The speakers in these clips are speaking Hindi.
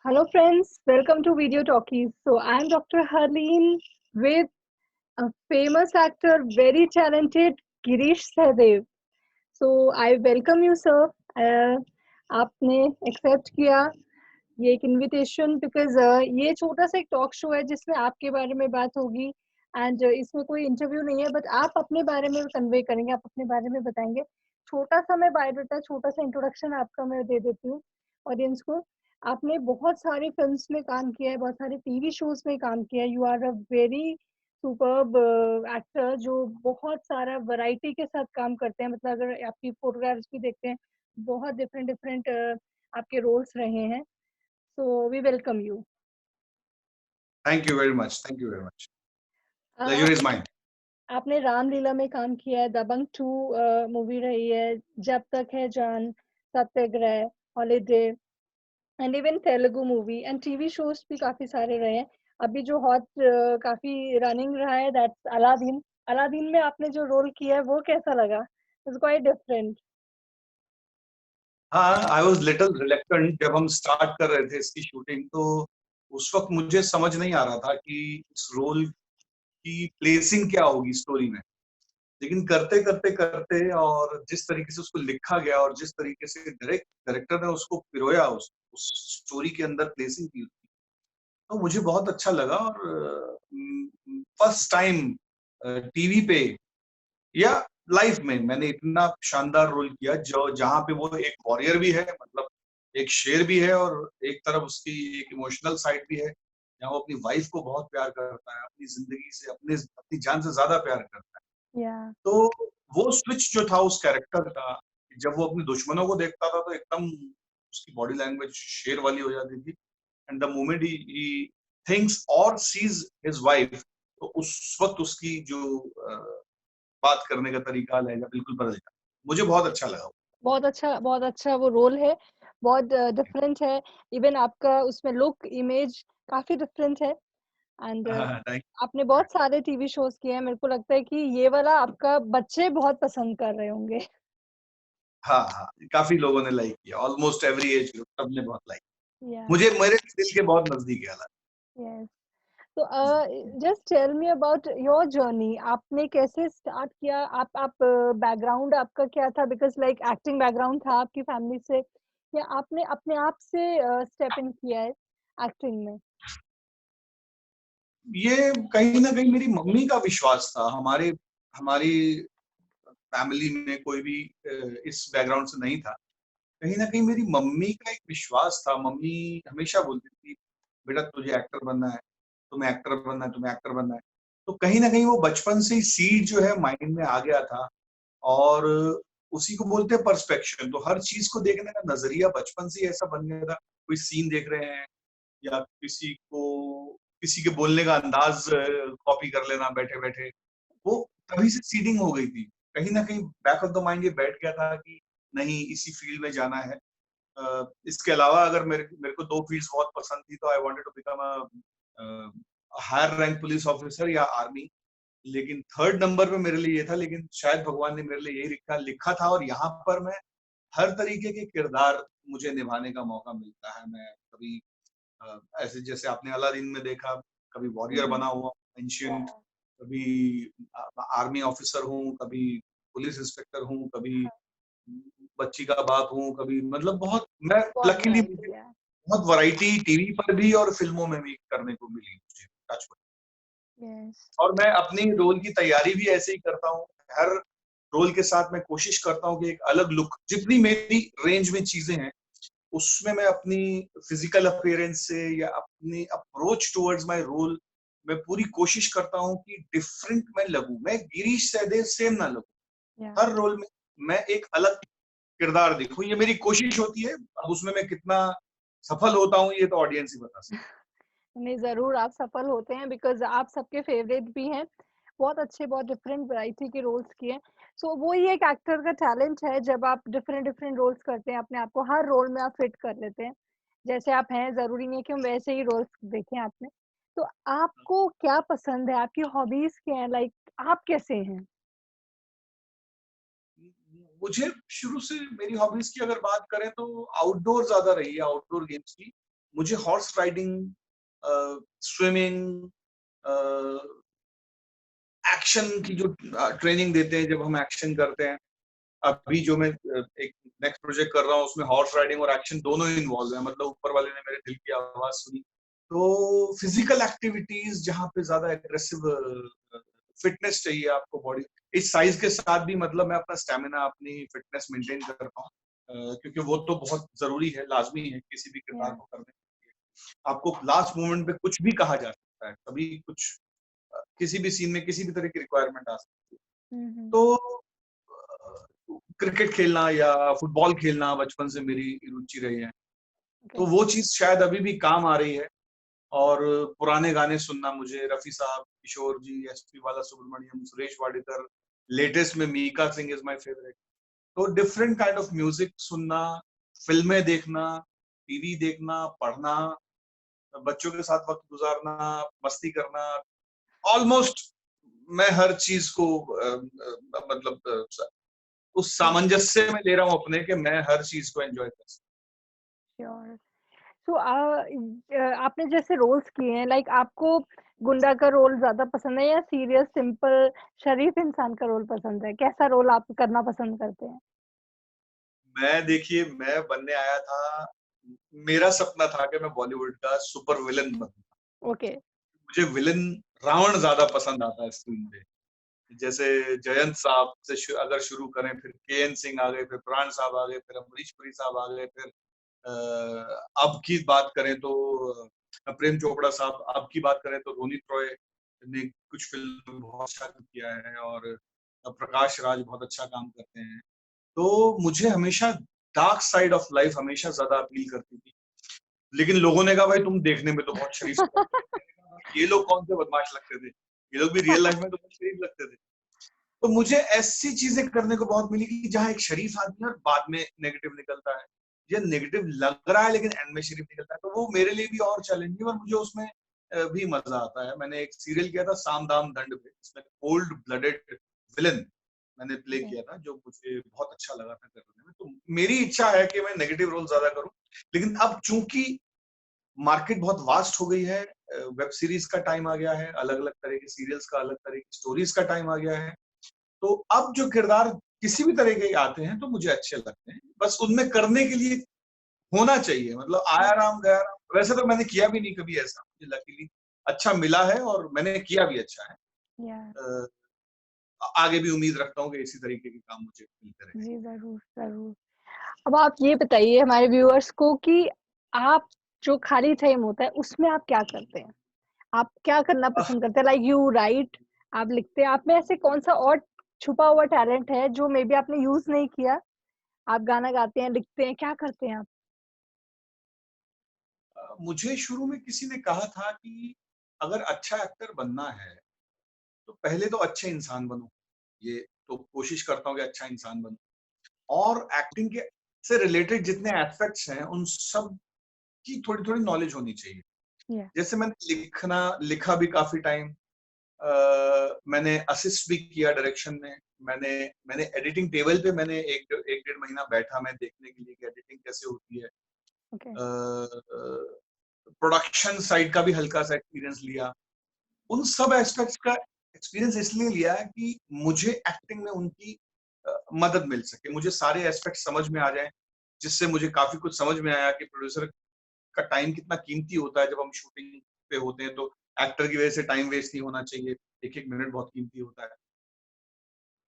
Hello, friends. Welcome to Video Talkies. So, I'm Dr. Harleen with a famous actor, very talented Girish Sahdev. So, I welcome you, sir. आपने एक्सेप्ट किया ये एक इनविटेशन बिकॉज ये छोटा सा एक टॉक शो है जिसमें आपके बारे में बात होगी एंड इसमें कोई इंटरव्यू नहीं है बट आप अपने बारे में कन्वे करेंगे, आप अपने बारे में बताएंगे। छोटा सा मैं बायोडाटा, छोटा सा इंट्रोडक्शन आपका मैं दे देती हूँ ऑडियंस को। आपने बहुत सारी फिल्म्स में काम किया है, बहुत सारे टीवी शोज में काम किया है। You are a very superb actor जो बहुत सारा वैरायटी के साथ काम करते हैं। मतलब अगर आपकी फोटोग्राफ्स भी देखते हैं, बहुत डिफरेंट डिफरेंट आपके रोल्स रहे हैं। So we welcome you. Thank you very much. Thank you very much. Pleasure is आपने mine. आपने रामलीला में काम किया है, दबंग 2 मूवी रही है, जब Tak Hai Jaan, Satyagraha, Holiday and even Telugu movie and TV shows भी काफी सारे रहे हैं। अभी जो हॉट काफी रनिंग रहा है दैट्स अलादीन। अलादीन में आपने जो रोल किया है वो कैसा लगा? It's quite different. हाँ, आई वॉज लिटिल रिलेक्टेंट जब हम स्टार्ट कर रहे थे इसकी शूटिंग, तो उस वक्त मुझे समझ नहीं आ रहा था कि इस रोल की प्लेसिंग क्या होगी स्टोरी में। लेकिन करते करते करते और जिस तरीके से उसको लिखा गया और जिस तरीके से डायरेक्टर ने उसको पिरोया, उस स्टोरी के अंदर प्लेसिंग की, तो मुझे बहुत अच्छा लगा। और फर्स्ट टाइम टीवी पे या लाइफ में मैंने इतना शानदार रोल किया जो जहां पे वो एक वॉरियर भी है, मतलब एक शेर भी है, और एक तरफ उसकी एक इमोशनल साइड भी है, जहाँ वो अपनी वाइफ को बहुत प्यार करता है, अपनी जिंदगी से अपनी जान से ज्यादा प्यार करता है। या तो वो स्विच जो था उस कैरेक्टर का, जब वो अपने दुश्मनों को देखता था तो एकदम उसकी बॉडी लैंग्वेज शेर वाली हो जाती थी। And the moment he thinks और सीज हिज वाइफ, तो उस वक्त उसकी जो बात करने का तरीका, लहजा बिल्कुल बदल जाता। मुझे बहुत अच्छा लगा। बहुत अच्छा वो रोल है, बहुत डिफरेंट है। इवन आपका उसमें लुक, इमेज काफी डिफरेंट है एंड हाँ, थैंक आपने यू। बहुत सारे टीवी शोज किए हैं। मेरे को लगता है कि ये वाला आपका बच्चे बहुत पसंद कर रहे होंगे। हाँ हाँ, काफी लोगों ने लाइक किया, ऑलमोस्ट एवरी एज ग्रुप सबने बहुत लाइक। या मुझे मेरे दिल के बहुत नजदीक है। यस। तो just tell me about your journey. आपने कैसे स्टार्ट किया? आप बैकग्राउंड आपका क्या था? बिकॉज लाइक एक्टिंग बैकग्राउंड था आपकी फैमिली से, या आपने अपने आप से स्टेप इन किया है एक्टिंग में? ये कहीं ना कहीं मेरी मम्मी का विश्वास था। हमारी फैमिली में कोई भी इस बैकग्राउंड से नहीं था। कहीं ना कहीं मेरी मम्मी का एक विश्वास था। मम्मी हमेशा बोलती थी, बेटा तुझे एक्टर बनना है, तुम्हें एक्टर बनना है, तुम्हें एक्टर बनना है। तो कहीं ना कहीं वो बचपन से ही सीड जो है माइंड में आ गया था। और उसी को बोलते हैं परस्पेक्शन। तो हर चीज को देखने का नजरिया बचपन से ही ऐसा बन गया था। कोई सीन देख रहे हैं या किसी के बोलने का अंदाज कॉपी कर लेना बैठे बैठे, वो तभी से सीडिंग हो गई थी। कहीं ना कहीं बैक ऑफ द माइंड ये बैठ गया था कि नहीं, इसी फील्ड में जाना है। इसके अलावा अगर मेरे मेरे को दो फील्ड्स बहुत पसंद थी, तो I wanted to become a higher rank police officer या आर्मी। लेकिन थर्ड नंबर पे मेरे लिए ये था, लेकिन शायद भगवान ने मेरे लिए यही लिखा लिखा था। और यहाँ पर मैं हर तरीके के किरदार मुझे निभाने का मौका मिलता है। मैं कभी ऐसे जैसे आपने अलादीन में देखा, कभी वॉरियर बना हुआ एंशियंट, कभी आर्मी ऑफिसर हूँ, कभी पुलिस इंस्पेक्टर हूँ, कभी बच्ची का बाप हूँ, कभी मतलब बहुत मैं बहुत लकीली नाइस मुझे या बहुत वैरायटी टीवी पर भी और फिल्मों में भी करने को मिली मुझे, टच वुड। यस। और मैं अपनी रोल की तैयारी भी ऐसे ही करता हूँ। हर रोल के साथ मैं कोशिश करता हूँ कि एक अलग लुक, जितनी मेरी रेंज में चीजें हैं उसमें मैं अपनी फिजिकल अपीयरेंस से या अपनी अप्रोच टुवर्ड्स माय रोल मैं पूरी कोशिश करता हूँ कि डिफरेंट मैं लगूं, मैं गिरीश सहदेव सेम ना लगूं। या हर रोल में मैं एक अलग किरदार दिखूं, ये मेरी कोशिश होती है। अब उसमें मैं कितना सफल होता हूँ ये तो ऑडियंस ही बता सकती नहीं, ज़रूर आप सफल होते हैं बिकॉज़ आप सबके फेवरेट भी हैं। बहुत अच्छे, बहुत डिफरेंट वैरायटी के रोल्स किए। सो वो ही एक एक्टर का टैलेंट है, जब आप डिफरेंट डिफरेंट रोल्स करते हैं, अपने आप को हर रोल में आप फिट कर लेते हैं। जैसे आप हैं, ज़रूरी नहीं है कि हम वैसे ही रोल्स देखें आप में। तो आपको क्या पसंद है? आपकी हॉबीज़ क्या हैं? लाइक आप कैसे हैं? मुझे शुरू से मेरी हॉबीज की अगर बात करें तो आउटडोर ज्यादा रही है, आउटडोर गेम्स की। मुझे हॉर्स राइडिंग, स्विमिंग, एक्शन की जो ट्रेनिंग देते हैं, जब हम एक्शन करते हैं, अभी जो मैं एक नेक्स्ट प्रोजेक्ट कर रहा हूँ उसमें हॉर्स राइडिंग और एक्शन दोनों ही इन्वॉल्व है, मतलब ऊपर वाले ने मेरे दिल की आवाज सुनी। तो फिजिकल एक्टिविटीज जहाँ पे ज्यादा एग्रेसिव फिटनेस चाहिए आपको बॉडी, इस साइज के साथ भी मतलब मैं अपना स्टेमिना, अपनी फिटनेस मेंटेन कर पाऊँ, क्योंकि वो तो बहुत जरूरी है, लाजमी है किसी भी किरदार या को करने के लिए। आपको लास्ट मोमेंट पे कुछ भी कहा जा सकता है, कभी कुछ किसी भी सीन में किसी भी तरह की रिक्वायरमेंट आ सकती है। तो क्रिकेट खेलना या फुटबॉल खेलना बचपन से मेरी रुचि रही है, ओके। तो वो चीज शायद अभी भी काम आ रही है। और पुराने गाने सुनना, मुझे रफी साहब, किशोर जी, एसपी बाला सुब्रमण्यम, सुरेश वाडेकर, लेटेस्ट में Mika Singh is my favourite. तो डिफरेंट काइंड ऑफ म्यूजिक सुनना, फिल्में देखना, टीवी देखना, पढ़ना, बच्चों के साथ वक्त गुजारना, मस्ती करना, ऑलमोस्ट मैं हर चीज को मतलब उस सामंजस्य में ले रहा हूँ अपने, कि मैं हर चीज को एंजॉय कर सकूं। श्योर। सो आपने जैसे रोल्स किए हैं, लाइक आपको गुंडा का रोल ज्यादा पसंद है या सीरियस सिंपल शरीफ इंसान का रोल पसंद है? कैसा रोल आप करना पसंद करते हैं? मैं, देखिए, मैं बनने आया था, मेरा सपना था कि मैं बॉलीवुड का सुपर विलन बनूं। ओके। मुझे विलन रावण ज्यादा पसंद आता है स्क्रीन पे। जैसे जयंत साहब से अगर शुरू करें, फिर के.एन. सिंह आ गए, फिर प्राण साहब आ गए, फिर अमरीश पुरी साहब आ गए, फिर अब की बात करें तो प्रेम चोपड़ा साहब, अब की बात करें तो रोनित रॉय ने कुछ फिल्म में बहुत अच्छा काम किया है, और प्रकाश राज बहुत अच्छा काम करते हैं। तो मुझे हमेशा डार्क साइड ऑफ लाइफ हमेशा ज्यादा अपील करती थी। लेकिन लोगों ने कहा, भाई तुम देखने में तो बहुत शरीफ लगते थे। मैंने कहा, ये लोग कौन से बदमाश लगते थे, ये लोग भी रियल लाइफ में तो बहुत शरीफ लगते थे। तो मुझे ऐसी चीजें करने को बहुत मिली कि जहाँ एक शरीफ आदमी और बाद में नेगेटिव निकलता है, या नेगेटिव लग रहा है लेकिन एंड में शरीफ निकलता है, तो वो मेरे लिए भी और चैलेंजिंग, और मुझे उसमें भी मजा आता है। मैंने एक सीरियल किया था साम दाम दंड पे, इसमें कोल्ड ब्लडेड विलन मैंने प्ले ओके। किया था, जो मुझे बहुत अच्छा लगा था करने में। तो मेरी इच्छा है कि मैं नेगेटिव रोल ज्यादा करूं, लेकिन अब चूंकि मार्केट बहुत वास्ट हो गई है, वेब सीरीज का टाइम आ गया है, अलग अलग तरह के सीरियल्स का, अलग तरह की स्टोरीज का टाइम आ गया है, तो अब जो किरदार किसी भी तरह के आते हैं तो मुझे अच्छे लगते हैं, बस उनमें करने के लिए होना चाहिए, मतलब आया राम गया राम। वैसे तो मैंने किया भी नहीं कभी ऐसा, मुझे लकीली अच्छा मिला है और मैंने किया भी अच्छा है। या आगे भी उम्मीद रखता हूँ कि इसी तरीके के काम मुझे मिलते रहे। जी, ज़रूर, ज़रूर। अब आप ये बताइए हमारे व्यूअर्स को कि आप जो खाली टाइम होता है उसमें आप क्या करते हैं? आप क्या करना आह, पसंद करते हैं? लाइक यू राइट, आप लिखते हैं, आप में ऐसे कौन-सा और छुपा हुआ टैलेंट है जो मे बी आपने यूज़ नहीं किया? आप गाना गाते हैं, लिखते हैं, क्या करते हैं आप? मुझे शुरू में किसी ने कहा था कि अगर अच्छा एक्टर बनना है तो पहले तो अच्छे इंसान बनो। ये तो कोशिश करता हूँ कि अच्छा इंसान बनूं, और एक्टिंग के से रिलेटेड जितने एस्पेक्ट्स हैं उन सब की थोड़ी थोड़ी नॉलेज होनी चाहिए। या जैसे मैंने लिखा भी काफी टाइम, मैंने असिस्ट भी किया डायरेक्शन में। मैंने मैंने एडिटिंग टेबल पे मैंने एक एक डेढ़ महीना बैठा मैं देखने के लिए कि एडिटिंग कैसे होती है। ओके। प्रोडक्शन साइड का भी हल्का सा एक्सपीरियंस लिया। उन सब एस्पेक्ट्स का एक्सपीरियंस इसलिए लिया है कि मुझे एक्टिंग में उनकी मदद मिल सके, मुझे सारे एस्पेक्ट समझ में आ जाए, जिससे मुझे काफी कुछ समझ में आया कि प्रोड्यूसर का टाइम कितना कीमती होता है। जब हम शूटिंग पे होते हैं तो एक्टर की वजह से टाइम वेस्ट नहीं होना चाहिए, एक एक मिनट बहुत कीमती होता है।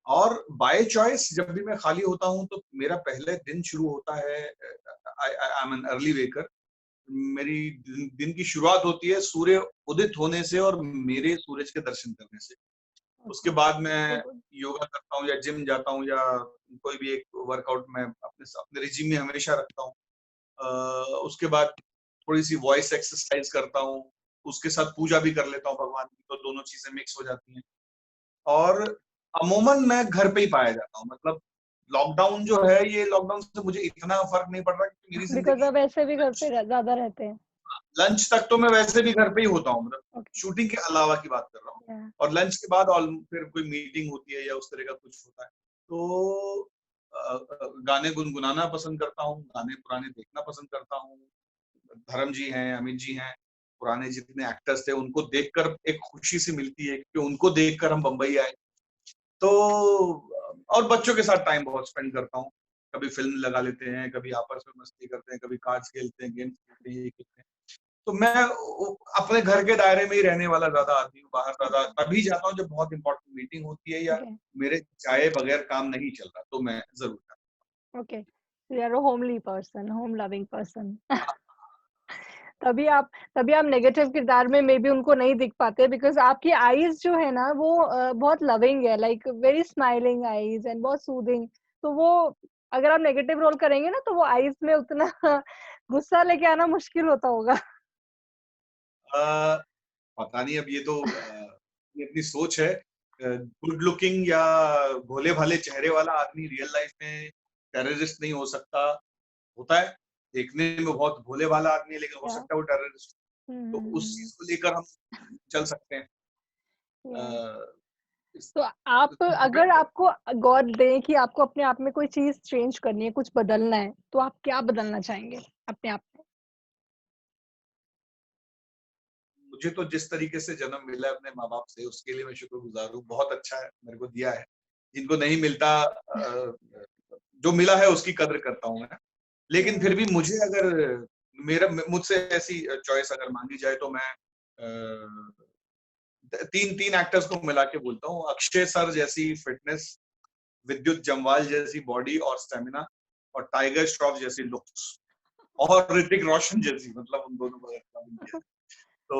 और बाय चॉइस जब भी मैं खाली होता हूँ तो मेरा पहले दिन शुरू होता है, I I am an early waker. मेरी दिन की शुरुआत होती है सूर्य उदित होने से और मेरे सूरज के दर्शन करने से। उसके ओके। बाद मैं सो गुड। योगा करता हूँ या जिम जाता हूँ, या कोई भी एक वर्कआउट मैं अपने अपने रिजीम में हमेशा रखता हूँ। उसके बाद थोड़ी सी वॉइस एक्सरसाइज करता हूँ, उसके साथ पूजा भी कर लेता हूँ भगवान की, तो दोनों चीजें मिक्स हो जाती हैं। और अमूमन मैं घर पे ही पाया जाता हूँ, मतलब लॉकडाउन जो है, ये लॉकडाउन से मुझे इतना फर्क नहीं पड़ रहा क्योंकि मेरी बिकॉज़ जिंदगी आप ऐसे भी घर लंच पे ज़्यादा रहते हैं। लंच तक तो मैं वैसे भी घर पे ही होता हूँ, मतलब ओके। शूटिंग के अलावा की बात कर रहा हूँ। या और लंच के बाद और फिर कोई मीटिंग होती है या उस तरह का कुछ होता है, तो गाने गुनगुनाना पसंद करता हूँ, गाने पुराने देखना पसंद करता हूँ, धर्म जी हैं, अमित जी हैं, पुराने जितने एक्टर्स थे उनको देखकर एक खुशी सी मिलती है कि उनको देखकर हम बम्बई आए। तो और बच्चों के साथ टाइम बहुत स्पेंड करता हूँ। कभी फ़िल्म लगा लेते हैं, कभी आपस में मस्ती करते हैं, कभी कार्ड्स खेलते हैं, गेम्स खेलते हैं, ये खेलते हैं। तो मैं अपने घर के दायरे में ही रहने वाला ज़्यादा आदमी हूँ, बाहर ज़्यादा तभी जाता हूँ जब बहुत इम्पोर्टेंट मीटिंग होती है या ओके, मेरे जाए बगैर काम नहीं चल रहा, तो मैं ज़रूर जाता okay. You are a homely person, home loving person. हूँ। तभी आप तभी आप नेगेटिव किरदार में मे बी उनको नहीं दिख पाते, बिकॉज़ आपकी आईज़ जो है ना वो बहुत लविंग है, like very smiling eyes and बहुत सूदिंग। तो वो अगर आप नेगेटिव रोल करेंगे ना तो वो आईज़ में उतना गुस्सा लेके आना मुश्किल होता होगा। अ, पता नहीं अब ये तो ये अपनी सोच है। गुड लुकिंग या भोले-भाले चेहरे वाला आदमी रियल लाइफ में टेररिस्ट नहीं हो सकता। होता है, देखने में बहुत भोले-भाला आदमी है लेकिन हो या सकता है वो टेररिस्ट। हुँ, तो हुँ, उस हुँ। चीज़ को लेकर हम चल सकते हैं। अ, या इस तो आप वे अगर आपको गॉड दे कि आपको अपने आप में कोई चीज़ चेंज करनी है, कुछ बदलना है, तो आप क्या बदलना चाहेंगे अपने आप में? मुझे तो जिस तरीके से जन्म मिला है अपने माँ-बाप से उसके लिए मैं शुक्रगुज़ार हूँ। बहुत अच्छा है मेरे को दिया है। जिनको नहीं मिलता जो मिला है उसकी कद्र करता हूँ मैं। या लेकिन फिर भी मुझे अगर मेरा मुझसे ऐसी चॉइस अगर माँगी जाए तो मैं 3 एक्टर्स को मिला के बोलता हूँ। अक्षय सर जैसी फिटनेस, विद्युत जम्वाल जैसी बॉडी और स्टैमिना और टाइगर श्रॉफ जैसी लुक्स और ऋतिक रोशन जैसी मतलब उन दोनों को अगर मिला मिल गया तो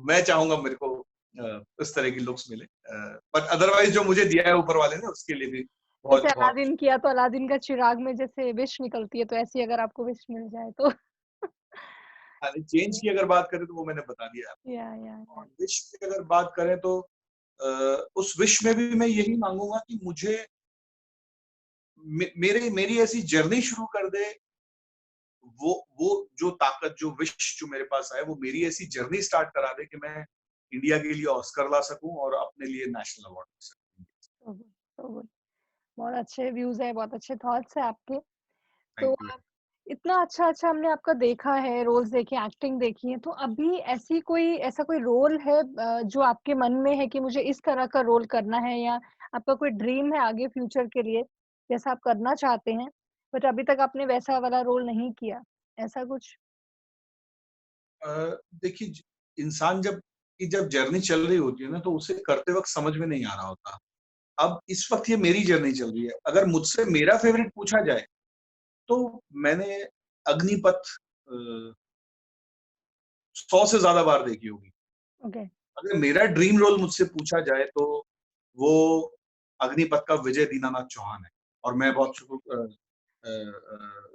मैं चाहूँगा मेरे को उस तरह की लुक्स मिले। बट अदरवाइज़ जो मुझे दिया है ऊपर वाले ने उसके लिए भी जैसे बहुत-बहुत अलादीन किया तो अलादीन का चिराग में जैसे विश निकलती है, तो ऐसी अगर आपको विश मिल जाए तो हाँ, चेंज की अगर बात करें तो वो मैंने बता दिया या और विश की अगर बात करें तो उस विश में भी मैं यही माँगूँगा कि मुझे मेरी ऐसी जर्नी शुरू कर दे वो जो ताकत जो विश जो मेरे पास आए वो मेरी ऐसी जर्नी स्टार्ट करा दे कि मैं इंडिया के लिए ऑस्कर ला सकूं और अपने लिए नेशनल अवार्ड ले सकूं। So good, so good. बहुत अच्छे व्यूज़ हैं, बहुत अच्छे थॉट्स हैं आपके। तो थैंक यू। आप इतना अच्छा-अच्छा हमने आपका देखा है, रोल्स देखे, एक्टिंग देखी है, तो अभी ऐसा कोई रोल है जो आपके मन में है कि मुझे इस तरह का रोल करना है, या आपका कोई ड्रीम है आगे फ्यूचर के लिए, जैसा आप करना चाहते हैं, बट अभी तक आपने वैसा वाला रोल नहीं किया, ऐसा कुछ? देखिए इंसान जब जर्नी चल रही होती है ना तो उसे करते वक्त समझ में नहीं आ रहा होता। अब इस वक्त ये मेरी जर्नी चल रही है। अगर मुझसे मेरा फेवरेट पूछा जाए तो मैंने अग्निपथ 100 से ज्यादा बार देखी होगी। ओके, अगर मेरा ड्रीम रोल मुझसे पूछा जाए तो वो अग्निपथ का विजय दीनानाथ चौहान है और मैं बहुत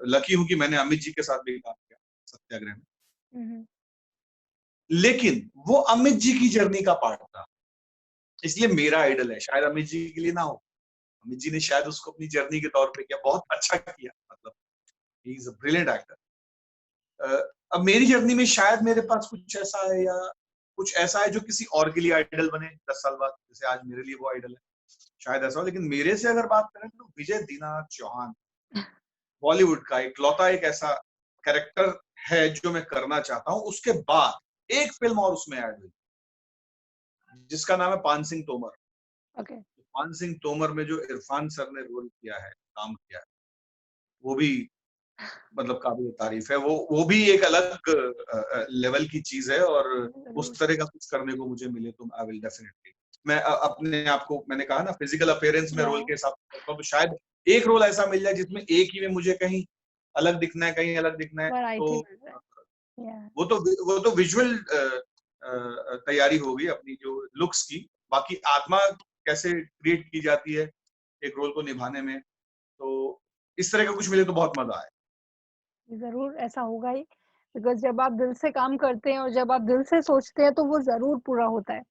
लकी हूँ कि मैंने अमित जी के साथ भी काम किया सत्याग्रह में। हुँ, हुँ। लेकिन वो अमित जी की जर्नी का पार्ट था, इसलिए मेरा आइडल है। शायद अमित जी के लिए ना हो, अमित जी ने शायद उसको अपनी जर्नी के तौर पे किया, बहुत अच्छा किया। मतलब he is a brilliant actor. अब मेरी जर्नी में शायद मेरे पास कुछ ऐसा है या कुछ ऐसा है जो किसी और के लिए आइडल बने 10 साल बाद, जैसे आज मेरे लिए वो आइडल है, शायद ऐसा हो। लेकिन मेरे से अगर बात करें तो विजय दीनानाथ चौहान बॉलीवुड का इकलौता एक ऐसा कैरेक्टर है जो मैं करना चाहता हूँ। उसके बाद एक फिल्म और उसमें ऐड हुई जिसका नाम है पान सिंह तोमर। ओके, पान सिंह तोमर में जो इरफान सर ने रोल किया है, काम किया है, वो भी मतलब काबिल तारीफ है। वो भी एक अलग लेवल की चीज है और उस ज़रूर। तरह का कुछ करने को मुझे मिले तो आई विल डेफिनेटली। मैं अपने आप को मैंने कहा ना फिजिकल अपीयरेंस में या रोल के हिसाब से करता हूँ तो शायद एक रोल ऐसा मिल जाए जिसमें एक ही में मुझे कहीं अलग दिखना है, कहीं अलग दिखना है। वैरायटी तो मिल जाए। या वो तो विजुअल तैयारी हो गई अपनी जो लुक्स की। बाकी आत्मा कैसे क्रिएट की जाती है एक रोल को निभाने में, तो इस तरह का कुछ मिले तो बहुत मजा आए। ज़रूर ऐसा होगा ही, बिकॉज़ जब आप दिल से काम करते हैं और जब आप दिल से सोचते हैं तो वो ज़रूर पूरा होता है।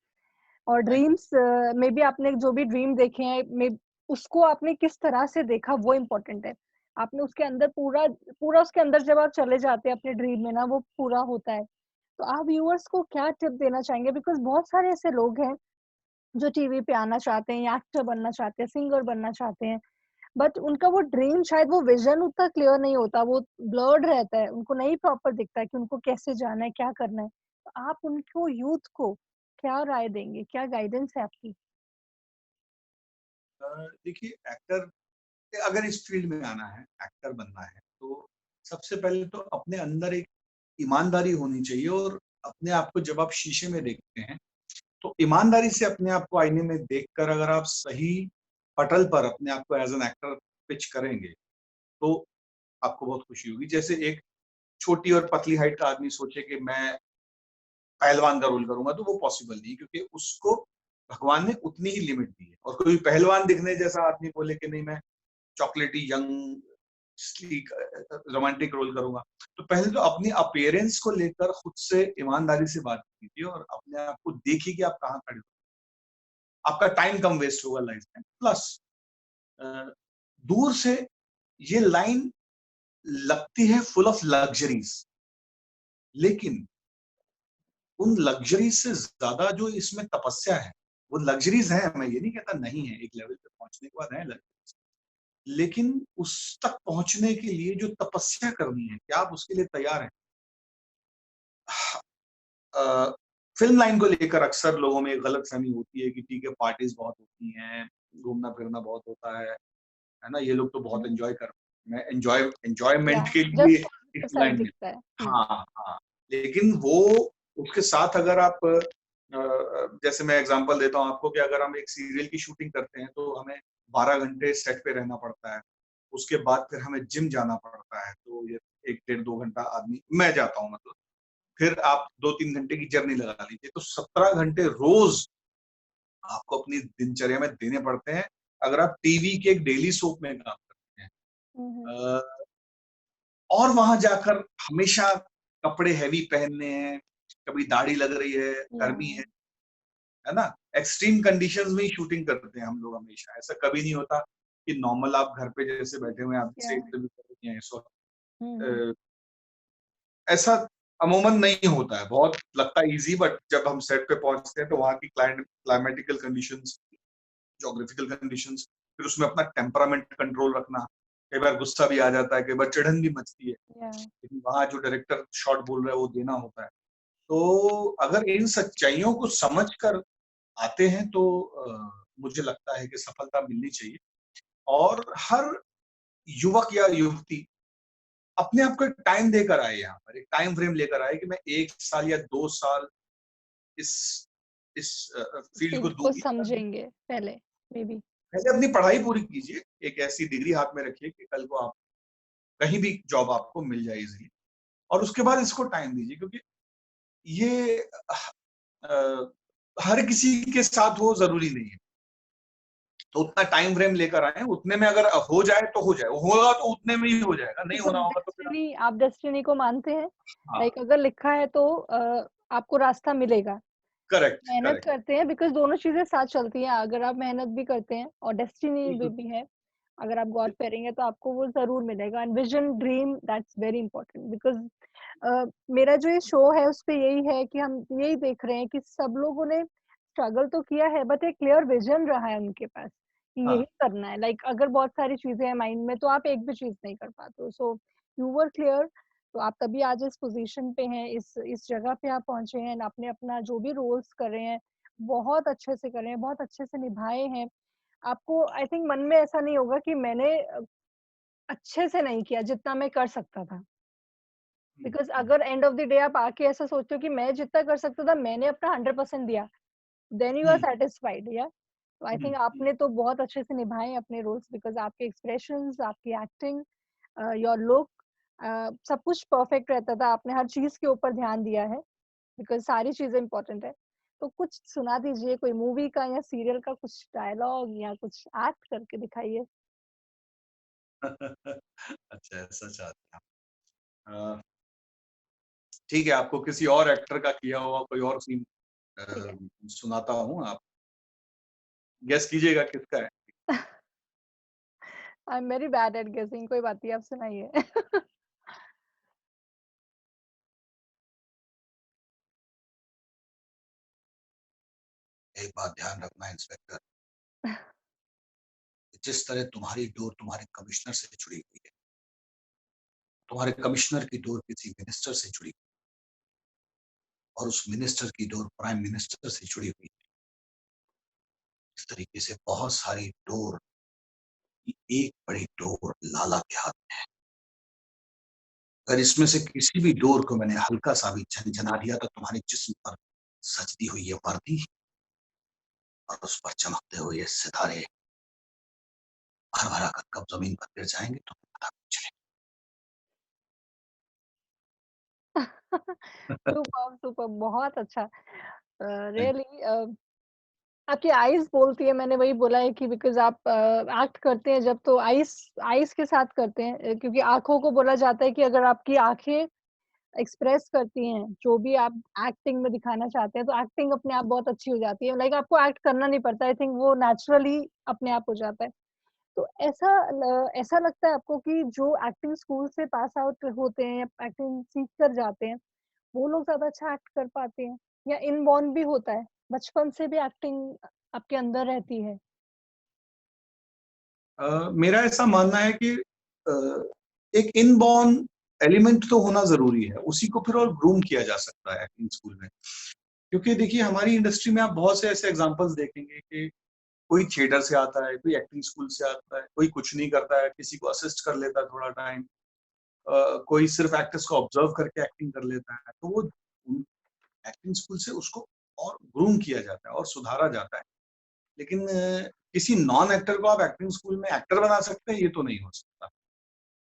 और थैंक यू। ड्रीम्स में भी आपने जो भी ड्रीम देखे हैं में उसको आपने किस तरह से देखा वो इम्पोर्टेंट है। आपने उसके अंदर पूरा पूरा उसके अंदर जब आप चले जाते हैं अपने ड्रीम में ना वो पूरा होता है। तो आप व्यूअर्स को क्या टिप देना चाहेंगे? बिकॉज़ बहुत सारे ऐसे लोग हैं जो टीवी पे आना चाहते हैं या एक्टर बनना चाहते हैं, सिंगर बनना चाहते हैं। बट उनका वो ड्रीम, शायद वो विजन उतना क्लियर नहीं होता, वो ब्लर्ड रहता है, उनको नहीं प्रॉपर दिखता है कि उनको कैसे जाना है, क्या करना है। तो आप उनको, यूथ को क्या राय देंगे, क्या गाइडेंस है आपकी? देखिए, एक्टर अगर इस फील्ड में आना है, एक्टर बनना है, तो सबसे पहले तो अपने अंदर एक ईमानदारी होनी चाहिए। और अपने आप को जब आप शीशे में देखते हैं, तो ईमानदारी से अपने आप को आईने में देखकर अगर आप सही पटल पर अपने आप को एज एन एक्टर पिच करेंगे, तो आपको बहुत खुशी होगी। जैसे एक छोटी और पतली हाइट का आदमी सोचे कि मैं पहलवान का रोल करूंगा, तो वो पॉसिबल नहीं, क्योंकि उसको भगवान ने उतनी ही लिमिट दी है। और कोई पहलवान दिखने जैसा आदमी बोले कि नहीं, मैं चॉकलेटी यंग स्लीक रोमांटिक रोल करूंगा, तो पहले तो अपनी अपीयरेंस को लेकर खुद से ईमानदारी से बात कीजिए और अपने आप को देखिए कि आप कहाँ खड़े हो। आपका टाइम कम वेस्ट होगा लाइफ में। प्लस दूर से ये लाइन लगती है फुल ऑफ लग्जरीज, लेकिन उन लग्जरीज से ज्यादा जो इसमें तपस्या है, वो लग्जरीज है, मैं ये नहीं कहता नहीं है, एक लेवल पे पहुंचने के बाद है लग्जरीज, लेकिन उस तक पहुंचने के लिए जो तपस्या करनी है, क्या आप उसके लिए तैयार हैं? फिल्म लाइन को लेकर अक्सर लोगों में एक गलतफहमी होती है कि ठीक है, पार्टीज बहुत होती हैं, घूमना फिरना बहुत होता है ना, ये लोग तो बहुत हम्म, एंजॉय कर रहे हैं, मैं या एंजॉयमेंट के लिए जस्ट इस पॉजिटिव साइड लाइन में। दिखता है। हाँ, हाँ, लेकिन वो उसके साथ अगर आप जैसे मैं एग्जांपल देता हूँ आपको कि अगर हम एक सीरियल की शूटिंग करते हैं, तो हमें 12 घंटे सेट पे रहना पड़ता है। उसके बाद फिर हमें जिम जाना पड़ता है, तो ये 1 डेढ़ 2 घंटा आदमी, मैं जाता हूँ मतलब, फिर आप 2-3 घंटे की जर्नी लगा लीजिए, तो 17 घंटे रोज आपको अपनी दिनचर्या में देने पड़ते हैं, अगर आप टीवी के एक डेली सोप में काम करते हैं। हम्म, अ, और वहां जाकर हमेशा कपड़े हैवी पहनने हैं, कभी दाढ़ी लग रही है, या गर्मी है ना, एक्सट्रीम कंडीशंस में ही शूटिंग करते हैं हम लोग हमेशा। ऐसा कभी नहीं होता कि नॉर्मल आप घर पे जैसे बैठे हुए हैं, आप या जैसे इंटरव्यू कर रही हैं इस वक्त, हम्म, अ, ऐसा अमूमन नहीं होता है। बहुत लगता है इजी, बट जब हम सेट पे पहुंचते हैं तो वहाँ की क्लाइमेटिकल कंडीशंस, ज्योग्राफिकल कंडीशंस, फिर उसमें अपना टेम्परामेंट कंट्रोल रखना, कई बार गुस्सा भी आ जाता है, कई बार चिढ़न भी मचती है, या लेकिन वहाँ जो डायरेक्टर शॉट बोल रहा है वो देना होता है। तो अगर इन सच्चाइयों को समझ कर आते हैं, तो मुझे लगता है कि सफलता मिलनी चाहिए। और हर युवक या युवती अपने आप को एक टाइम देकर आए, यहाँ पर एक टाइम फ्रेम लेकर आए कि मैं 1 साल या 2 साल इस इस फील्ड को फील्ड को दूंगी। समझेंगे पहले, मे बी। पहले अपनी पढ़ाई पूरी कीजिए, एक ऐसी डिग्री हाथ में रखिए कि कल को आप कहीं भी जॉब आपको मिल जाए इजीली, और उसके बाद इसको टाइम दीजिए, क्योंकि ये हर किसी के साथ हो जरूरी नहीं है। तो उतना टाइम फ्रेम लेकर आए, उतने में अगर हो जाए तो हो जाए, होगा तो उतने में ही हो जाएगा, नहीं तो होना होगा तो फिर आप। डेस्टिनी, आप डेस्टिनी को मानते हैं? हाँ, लाइक अगर लिखा है तो आपको रास्ता मिलेगा। करेक्ट, मेहनत करेक्ट। करते हैं, बिकॉज दोनों चीजें साथ चलती हैं। अगर आप मेहनत भी करते हैं और डेस्टिनी बिल्कुल। भी है, अगर आप गॉड फेयरिंग है, तो आपको वो जरूर मिलेगा। And vision, dream, that's very important. Because मेरा जो ये शो है उस पे यही है कि हम यही देख रहे हैं कि सब लोगों ने स्ट्रगल तो किया है, बट एक क्लियर विजन रहा है उनके पास कि यही हाँ। करना है। लाइक अगर बहुत सारी चीजें हैं माइंड में, तो आप एक भी चीज नहीं कर पाते हो। सो यू वर क्लियर, तो आप तभी आज इस पोजीशन पे हैं, इस जगह पे आप पहुंचे हैं। and आपने अपना जो भी रोल्स कर रहे हैं बहुत अच्छे से कर रहे हैं, बहुत अच्छे से निभाए हैं। आपको आई थिंक मन में ऐसा नहीं होगा कि मैंने अच्छे से नहीं किया जितना मैं कर सकता था। हम्म, बिकॉज अगर एंड ऑफ द डे आप आके ऐसा सोचते हो कि मैं जितना कर सकता था मैंने अपना 100% दिया, then you are hmm, satisfied. या तो आई थिंक हम्म। आपने तो बहुत अच्छे से निभाए अपने रोल्स, बिकॉज आपके एक्सप्रेशंस, आपकी एक्टिंग, योर लुक, सब कुछ परफेक्ट रहता था। आपने हर चीज के ऊपर ध्यान दिया है, बिकॉज सारी चीजें इंपॉर्टेंट है। तो कुछ सुना दीजिए, कोई मूवी का या सीरियल का कुछ डायलॉग, या कुछ एक्ट करके दिखाइए। अच्छा, ऐसा चाहते हैं आप। ठीक है, आपको किसी और एक्टर का किया हुआ कोई और सीन ठीक है। सुनाता हूँ, आप गेस कीजिएगा किसका है। I am very bad at गेसिंग, कोई बात नहीं, आप सुनाइए। एक बात ध्यान रखना इंस्पेक्टर, जिस तरह तुम्हारी डोर तुम्हारे कमिश्नर से जुड़ी हुई है, तुम्हारे कमिश्नर की डोर किसी मिनिस्टर से जुड़ी हुई है, और उस मिनिस्टर की डोर प्राइम मिनिस्टर से जुड़ी हुई है, इस तरीके से बहुत सारी डोर, एक बड़ी डोर लाला के हाथ में है। अगर इसमें से किसी भी डोर को मैंने हल्का सा भी झंझना दिया तो तुम्हारे जिस्म पर सजती हुई ये वर्दी और उस पर चमकते हुए ये सितारे भर भरा कर कब जमीन पर गिर जाएंगे तो पता नहीं चलेगा। सुपर सुपर, बहुत अच्छा। रियली आपकी आईज बोलती है, मैंने वही बोला है कि बिकॉज आप एक्ट करते हैं जब, तो आईज आईज के साथ करते हैं, क्योंकि आंखों को बोला जाता है कि अगर आपकी आंखें एक्सप्रेस करती हैं जो भी आप एक्टिंग में दिखाना चाहते हैं, तो एक्टिंग अपने आप बहुत अच्छी हो जाती है। लाइक आपको एक्ट करना नहीं पड़ता, आई थिंक वो नेचुरली अपने आप हो जाता है। तो ऐसा लगता है आपको कि जो एक्टिंग स्कूल से पास आउट होते हैं या एक्टिंग सीख कर जाते हैं, वो लोग ज्यादा अच्छा एक्ट कर पाते हैं, या इनबॉर्न भी होता है, बचपन से भी एक्टिंग आपके अंदर रहती है? मेरा ऐसा मानना है कि एक इनबॉर्न एलिमेंट तो होना जरूरी है, उसी को फिर और ग्रूम किया जा सकता है एक्टिंग स्कूल में। क्योंकि देखिए हमारी इंडस्ट्री में आप बहुत से ऐसे एग्जांपल्स देखेंगे कि कोई थिएटर से आता है, कोई एक्टिंग स्कूल से आता है, कोई कुछ नहीं करता है, किसी को असिस्ट कर लेता है थोड़ा टाइम, कोई सिर्फ एक्टर्स को ऑब्जर्व करके एक्टिंग कर लेता है। तो वो एक्टिंग स्कूल से उसको और ग्रूम किया जाता है और सुधारा जाता है। लेकिन किसी नॉन एक्टर को आप एक्टिंग स्कूल में एक्टर बना सकते हैं, ये तो नहीं हो सकता।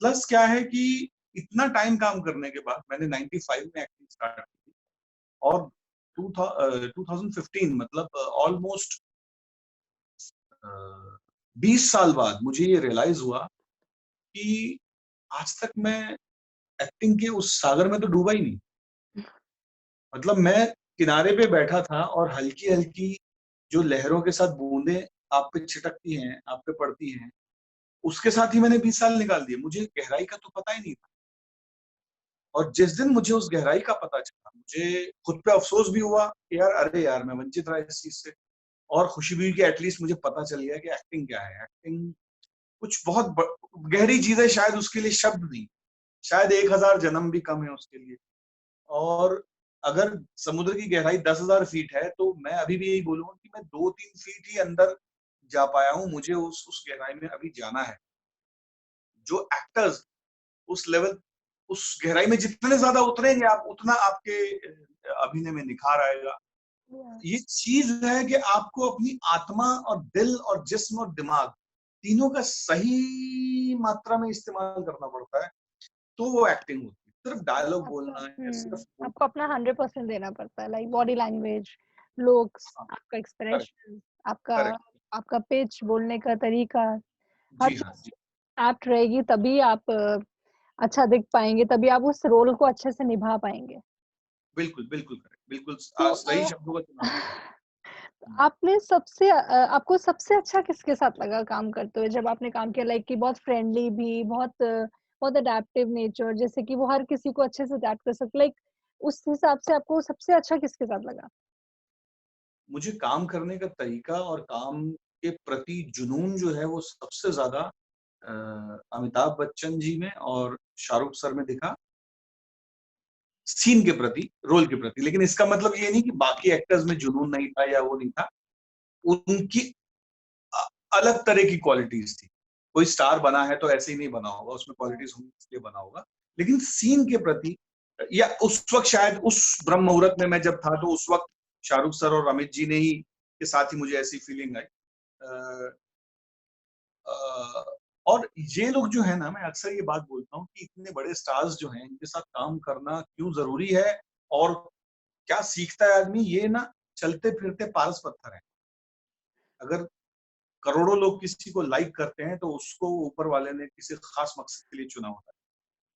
प्लस क्या है कि इतना टाइम काम करने के बाद मैंने 95 में एक्टिंग स्टार्ट की और 2015 मतलब ऑलमोस्ट 20 साल बाद मुझे ये रियलाइज हुआ कि आज तक मैं एक्टिंग के उस सागर में तो डूबा ही नहीं। मतलब मैं किनारे पे बैठा था और हल्की हल्की जो लहरों के साथ बूंदें आप पे छिटकती हैं, आप पे पड़ती हैं, उसके साथ ही मैंने 20 साल निकाल दिए। मुझे गहराई का तो पता ही नहीं था। और जिस दिन मुझे उस गहराई का पता चला, मुझे खुद पे अफसोस भी हुआ कि यार अरे यार मैं वंचित रहा इस चीज से, और खुशी भी हुई कि एटलीस्ट मुझे पता चल गया कि एक्टिंग क्या है। एक्टिंग कुछ बहुत गहरी चीज है, शायद उसके लिए शब्द नहीं, शायद 1000 जन्म भी कम है उसके लिए। और अगर समुद्र की गहराई 10,000 फीट है तो मैं अभी भी यही बोलूंगा कि मैं 2-3 फीट ही अंदर जा पाया हूं। मुझे उस गहराई में अभी जाना है। जो एक्टर्स उस लेवल, उस गहराई में जितने ज्यादा उतरेंगे आप, उतना आपके अभिनय में निखार आएगा। ये चीज है कि आपको अपनी आत्मा और दिल और जिस्म और दिमाग तीनों का सही मात्रा में इस्तेमाल करना पड़ता है, तो वो एक्टिंग होती है। सिर्फ डायलॉग बोलना है, सिर्फ आपको अपना 100% देना पड़ता है, लाइक बॉडी लैंग्वेज, लुक्स, हाँ, आपका करेक्ट, एक्सप्रेशन, आपका करेक्ट। आपका पिच, बोलने का तरीका, हर जी हाँ, चीज जी, एप्ट रहेगी, तभी आप अच्छा दिख पाएंगे, तभी आप उस रोल को अच्छे से निभा पाएंगे। बिल्कुल, बिल्कुल करेक्ट, बिल्कुल तो सही शब्दों का चुनाव किया। हुँ। आपने आपको सबसे अच्छा किसके साथ लगा काम करते हुए, जब आपने काम किया, लाइक कि बहुत फ्रेंडली भी, बहुत अडेप्टिव नेचर, जैसे कि वो हर किसी को अच्छे से अडेप्ट कर सकते, लाइक उस हिसाब से आपको सबसे अच्छा किसके साथ लगा? मुझे काम करने का तरीका और काम के प्रति जुनून जो है वो सबसे ज्यादा अमिताभ बच्चन जी में और शाहरुख सर में दिखा, सीन के प्रति, रोल के प्रति। लेकिन इसका मतलब ये नहीं कि बाकी एक्टर्स में जुनून नहीं था या वो नहीं था। उनकी अ, अलग तरह की क्वालिटीज थी। कोई स्टार बना है तो ऐसे ही नहीं बना होगा, उसमें क्वालिटीज होंगी इसलिए बना होगा। लेकिन सीन के प्रति, या उस वक्त शायद उस ब्रह्म मुहूर्त में मैं जब था तो उस वक्त शाहरुख सर और अमित जी ने ही के साथ ही मुझे ऐसी फीलिंग आई। अ, अ, और ये लोग जो है ना, मैं अक्सर ये बात बोलता हूँ कि इतने बड़े स्टार्स जो हैं इनके साथ काम करना क्यों जरूरी है और क्या सीखता है आदमी, ये ना चलते फिरते पारस पत्थर है। अगर करोड़ों लोग किसी को लाइक करते हैं तो उसको ऊपर वाले ने किसी खास मकसद के लिए चुना होता है।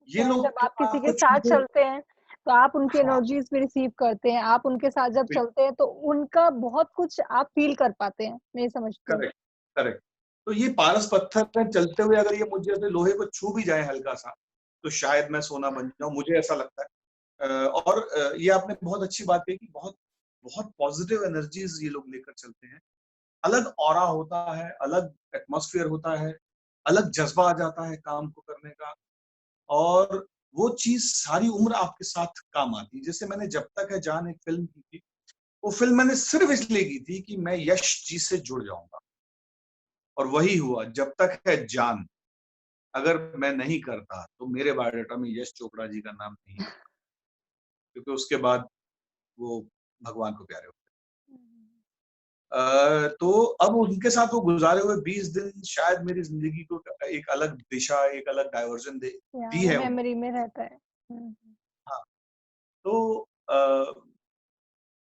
ये क्या है, लोग जब तो आप किसी के आपको साथ चुनते। चलते हैं तो आप उनकी हाँ, एनर्जीज भी रिसीव करते हैं, आप उनके साथ जब चलते हैं तो उनका बहुत कुछ आप फील कर पाते हैं, मैं ये समझती हूँ। Correct, correct. तो ये पारस पत्थर में चलते हुए अगर ये मुझे ऐसे लोहे को छू भी जाए हल्का सा, तो शायद मैं सोना बन जाऊं, मुझे ऐसा लगता है। और ये आपने बहुत अच्छी बात कही कि बहुत बहुत पॉजिटिव एनर्जीज ये लोग लेकर चलते हैं। अलग ऑरा होता है, अलग एटमॉस्फेयर होता है, अलग जज्बा आ जाता है काम को करने का, और वो चीज सारी उम्र आपके साथ काम आती है। जैसे मैंने जब तक है जान एक फिल्म की थी, वो फिल्म मैंने सिर्फ इसलिए की थी कि मैं यश जी से जुड़ जाऊंगा, और वही हुआ। जब तक है जान अगर मैं नहीं करता तो मेरे बायोडाटा में यश चोपड़ा जी का नाम नहीं आता, क्योंकि उसके बाद वो भगवान को प्यारे हो तो अब उनके साथ वो गुजारे हुए 20 दिन शायद मेरी जिंदगी को एक अलग दिशा, एक अलग डायवर्जन दे या दी वो है उन्होंने। मेमोरी में रहता है। हाँ, तो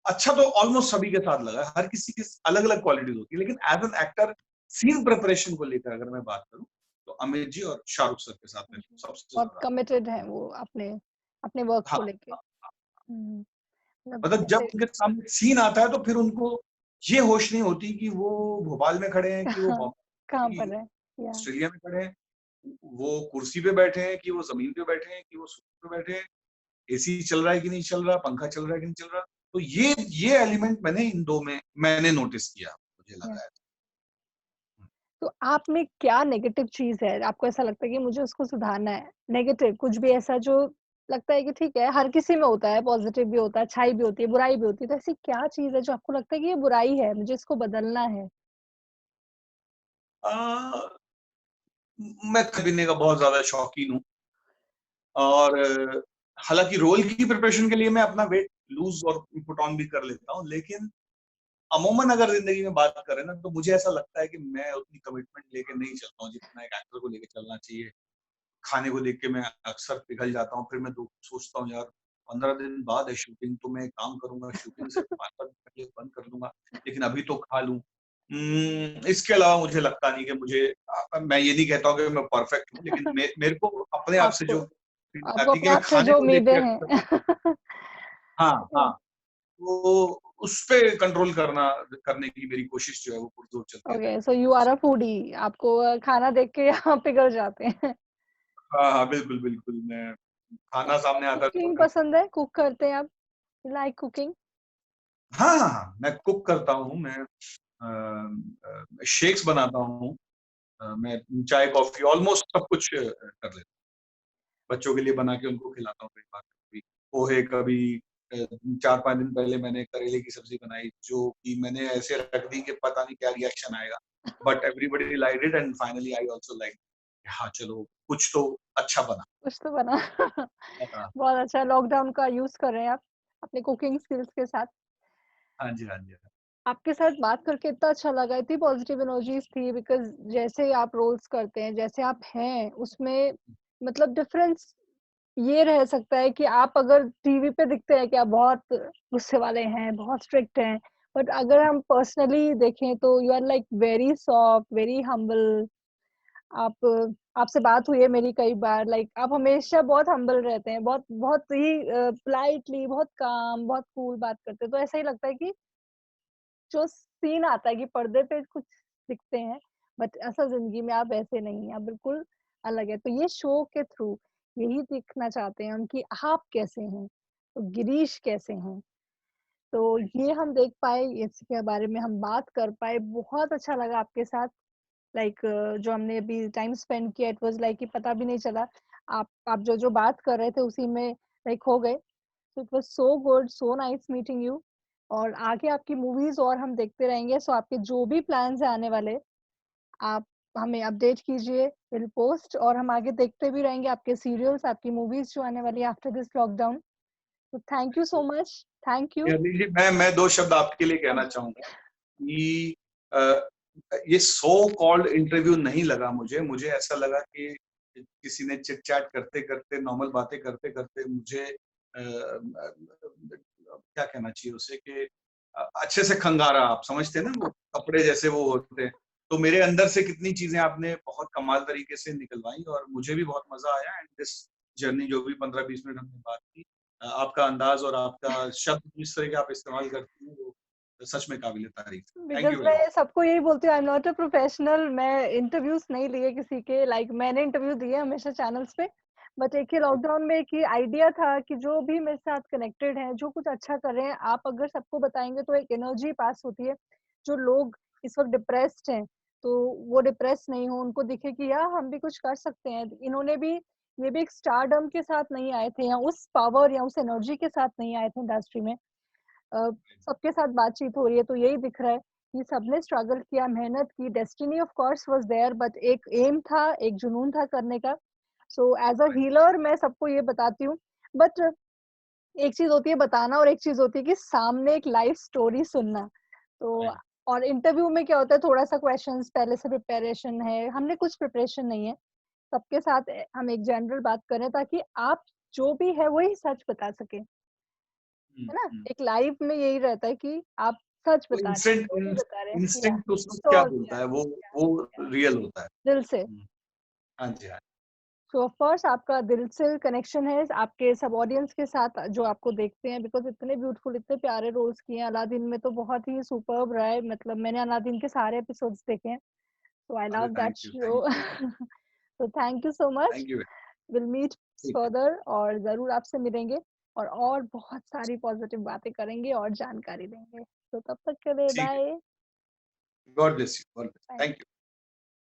अच्छा तो ऑलमोस्ट सभी के साथ लगा है, हर किसी की अलग अलग क्वालिटीज होती है, लेकिन as an actor scene preparation को लेकर अगर मैं बात करूं तो अमित जी और शाहरुख सर के साथ में सबसे बहुत ज्यादा। कमिटेड है वो अपने अपने वर्क को हाँ, लेके। मतलब मतलब जब जैसे उनके सामने सीन आता है तो फिर उनको ये होश नहीं होती कि वो भोपाल में खड़े हैं, कि वो हाँ, कहाँ बॉम्बे पर है। या ऑस्ट्रेलिया में खड़े हैं, वो कुर्सी पे बैठे हैं कि वो जमीन पे बैठे हैं, कि वो सोफे पे बैठे हैं, एसी चल रहा है कि नहीं चल रहा, पंखा चल रहा है कि नहीं चल रहा। तो ये एलिमेंट मैंने इन दो में मैंने नोटिस किया, मुझे या लगा है। तो आप में क्या नेगेटिव चीज है, आपको ऐसा लगता है कि मुझे उसको सुधारना है? नेगेटिव कुछ भी ऐसा जो लगता है कि ठीक है, हर किसी में होता है, पॉजिटिव भी होता है, अच्छाई भी होती है, बुराई भी होती है, तो ऐसी क्या चीज है जो आपको लगता है कि ये बुराई है, मुझे इसको बदलना है? आ, मैं पीने का बहुत ज्यादा शौकीन हूँ, और हालांकि रोल की प्रिपरेशन के लिए मैं अपना वेट लूज और पुट ऑन भी कर लेता हूँ, लेकिन अमूमन अगर जिंदगी में बात करें ना, तो मुझे ऐसा लगता है कि मैं उतनी कमिटमेंट लेके नहीं चलता हूँ जितना एक एक्टर को लेके चलना चाहिए। खाने को देख के मैं अक्सर पिघल जाता हूँ, फिर मैं सोचता हूँ यार 15 दिन बाद है शूटिंग, तो मैं एक काम करूंगा, शूटिंग से 5 दिन पहले बंद कर दूंगा, लेकिन अभी तो खा लूं। इसके अलावा मुझे लगता नहीं कि मुझे मैं ये नहीं कहता हूँ कि मैं परफेक्ट हूँ, लेकिन मेरे को अपने आप से आपको जो फीलिंग आपको आती है कि अपने मैं आप से खाने जो को देख उम्मीदें के हैं। अक्सर, हाँ हाँ, वो उस पे कंट्रोल करने की मेरी कोशिश जो है वो पुरजोर चलती ओके, रहती सो है। You are a foodie. आपको खाना देख के यहाँ पिघल जाते हैं। हाँ हाँ, बिल्कुल बिल्कुल, मैं खाना सामने आता है तो कुकिंग मैं, पसंद है, कुक करते हैं आप? Like cooking? हाँ हाँ हाँ, मैं कुक करता हूँ, मैं शेक्स बनाता हूँ, मैं चाय कॉफी ऑलमोस्ट सब कुछ कर लेता हूँ। बच्चों के लिए बना के उनको खिलाता हूँ, कई बार कभी पोहे, कभी 4-5 दिन पहले मैंने करेले की सब्जी बनाई, जो कि मैंने ऐसे रख दी कि पता नहीं क्या रिएक्शन आएगा, but everybody like it and finally I also like, हाँ चलो कुछ तो अच्छा बना। कुछ तो बना। हाँ बहुत अच्छा, लॉकडाउन का यूज कर रहे हैं आप अपने कुकिंग स्किल्स के साथ। हाँ जी, हाँ जी, आपके साथ बात करके इतना अच्छा लगा, इतनी पॉजिटिव एनर्जीज थी, बिकॉज जैसे आप रोल्स करते हैं, जैसे आप हैं उसमें, मतलब डिफरेंस ये रह सकता है कि आप अगर टीवी पे दिखते हैं कि आप बहुत गुस्से वाले हैं, बहुत स्ट्रिक्ट हैं, बट अगर हम पर्सनली देखें तो you are like very soft, very humble. आप आपसे बात हुई है मेरी कई बार, लाइक आप हमेशा बहुत हम्बल रहते हैं, बहुत बहुत ही पोलाइटली, बहुत काम, बहुत कूल बात करते हैं, तो ऐसा ही लगता है कि जो सीन आता है कि पर्दे पे कुछ दिखते हैं, बट ऐसा जिंदगी में आप ऐसे नहीं हैं, आप बिल्कुल अलग है। तो ये शो के थ्रू यही देखना चाहते हैं हम कि आप कैसे हैं, तो गिरीश कैसे हैं। तो ये हम देख पाए, इसके बारे में हम बात कर पाए, बहुत अच्छा लगा आपके साथ। लाइक जो हमने अभी टाइम स्पेंड किया, इट वाज लाइक कि पता भी नहीं चला, आप जो जो बात कर रहे थे उसी में लाइक हो गए। So it was so good, so nice meeting you. और आगे आपकी मूवीज और हम देखते रहेंगे, सो आपके जो भी प्लान्स हैं आने वाले, आप हमें अपडेट कीजिए, विल पोस्ट, और हम आगे देखते भी रहेंगे आपके सीरियल्स, आपकी मूवीज जो आने वाली है आफ्टर दिस लॉकडाउन। तो thank you so much. Thank you. जी, मैं 2 शब्द आपके लिए कहना चाहूंगा कि अ, ये सो कॉल्ड इंटरव्यू नहीं लगा मुझे, मुझे ऐसा लगा कि किसी ने चिट चैट करते करते, नॉर्मल बातें करते करते मुझे क्या कहना चाहिए उसे, कि अच्छे से खंगारा, आप समझते हैं ना, वो कपड़े जैसे वो होते हैं, तो मेरे अंदर से कितनी चीजें आपने बहुत कमाल तरीके से निकलवाई, और मुझे भी बहुत मजा आया। एंड दिस जर्नी जो भी 15-20 मिनट हमने बात की, आपका अंदाज और आपका शब्द जिस तरह के आप इस्तेमाल करती हैं, वो सच में काबिल तारीफ है। Thank because you very much. मैं सबको यही बोलती हूँ, I am not a professional. मैं इंटरव्यूज़ नहीं लिए किसी के, लाइक मैंने इंटरव्यू दिए हमेशा चैनल्स पे। बट एक ही लॉकडाउन में एक ही आइडिया था कि जो भी मेरे साथ कनेक्टेड हैं, जो कुछ अच्छा कर रहे हैं, आप अगर सबको बताएँगे तो एक एनर्जी पास होती है, जो लोग इस वक्त डिप्रेस्ड हैं, तो वो डिप्रेस नहीं हो, उनको दिखे कि यार हम भी कुछ कर सकते हैं। इन्होंने भी, ये भी एक स्टारडम के साथ नहीं आए थे, या उस पावर या उस एनर्जी के साथ नहीं आए थे इंडस्ट्री में। सबके साथ बातचीत हो रही है तो यही दिख रहा है कि सबने स्ट्रगल किया, मेहनत की। Destiny of course was there, but एक एम था, एक जुनून था करने का। सो एज अ हीलर मैं सबको ये बताती हूँ। बट एक चीज होती है बताना और एक चीज होती है कि सामने एक लाइफ स्टोरी सुनना। तो और इंटरव्यू में क्या होता है, थोड़ा सा क्वेश्चंस पहले से प्रिपरेशन है, हमने कुछ प्रिपरेशन नहीं है। सबके साथ हम एक जनरल बात करें ताकि आप जो भी है वही सच बता सके, है ना। एक लाइफ में यही रहता है कि आप सच वो बता रहे हैं, इंस्टेंट जो भी बता रहे हैं, या इंस्टिंक्ट उस वक्त क्या श्योर, बोलता है वो रियल होता है। दिल से। हाँ जी, हाँ। सो ऑफ कोर्स आपका दिल से कनेक्शन है आपके सब ऑडियंस के साथ जो आपको देखते हैं, बिकॉज इतने ब्यूटीफुल, इतने प्यारे रोल्स किए हैं। अलादीन में तो बहुत ही सुपर्ब रहा है, मतलब मैंने अलादीन के सारे एपिसोड्स देखे हैं, सो आई अरे love that thank you, show. तो thank you so much. Thank you. Will meet ठीक है, फर्दर, और जरूर आपसे मिलेंगे और बहुत सारी पॉजिटिव बातें करेंगे और जानकारी देंगे। तो तब तक के लिए ठीक है। Bye. God bless you, God bless, thank you.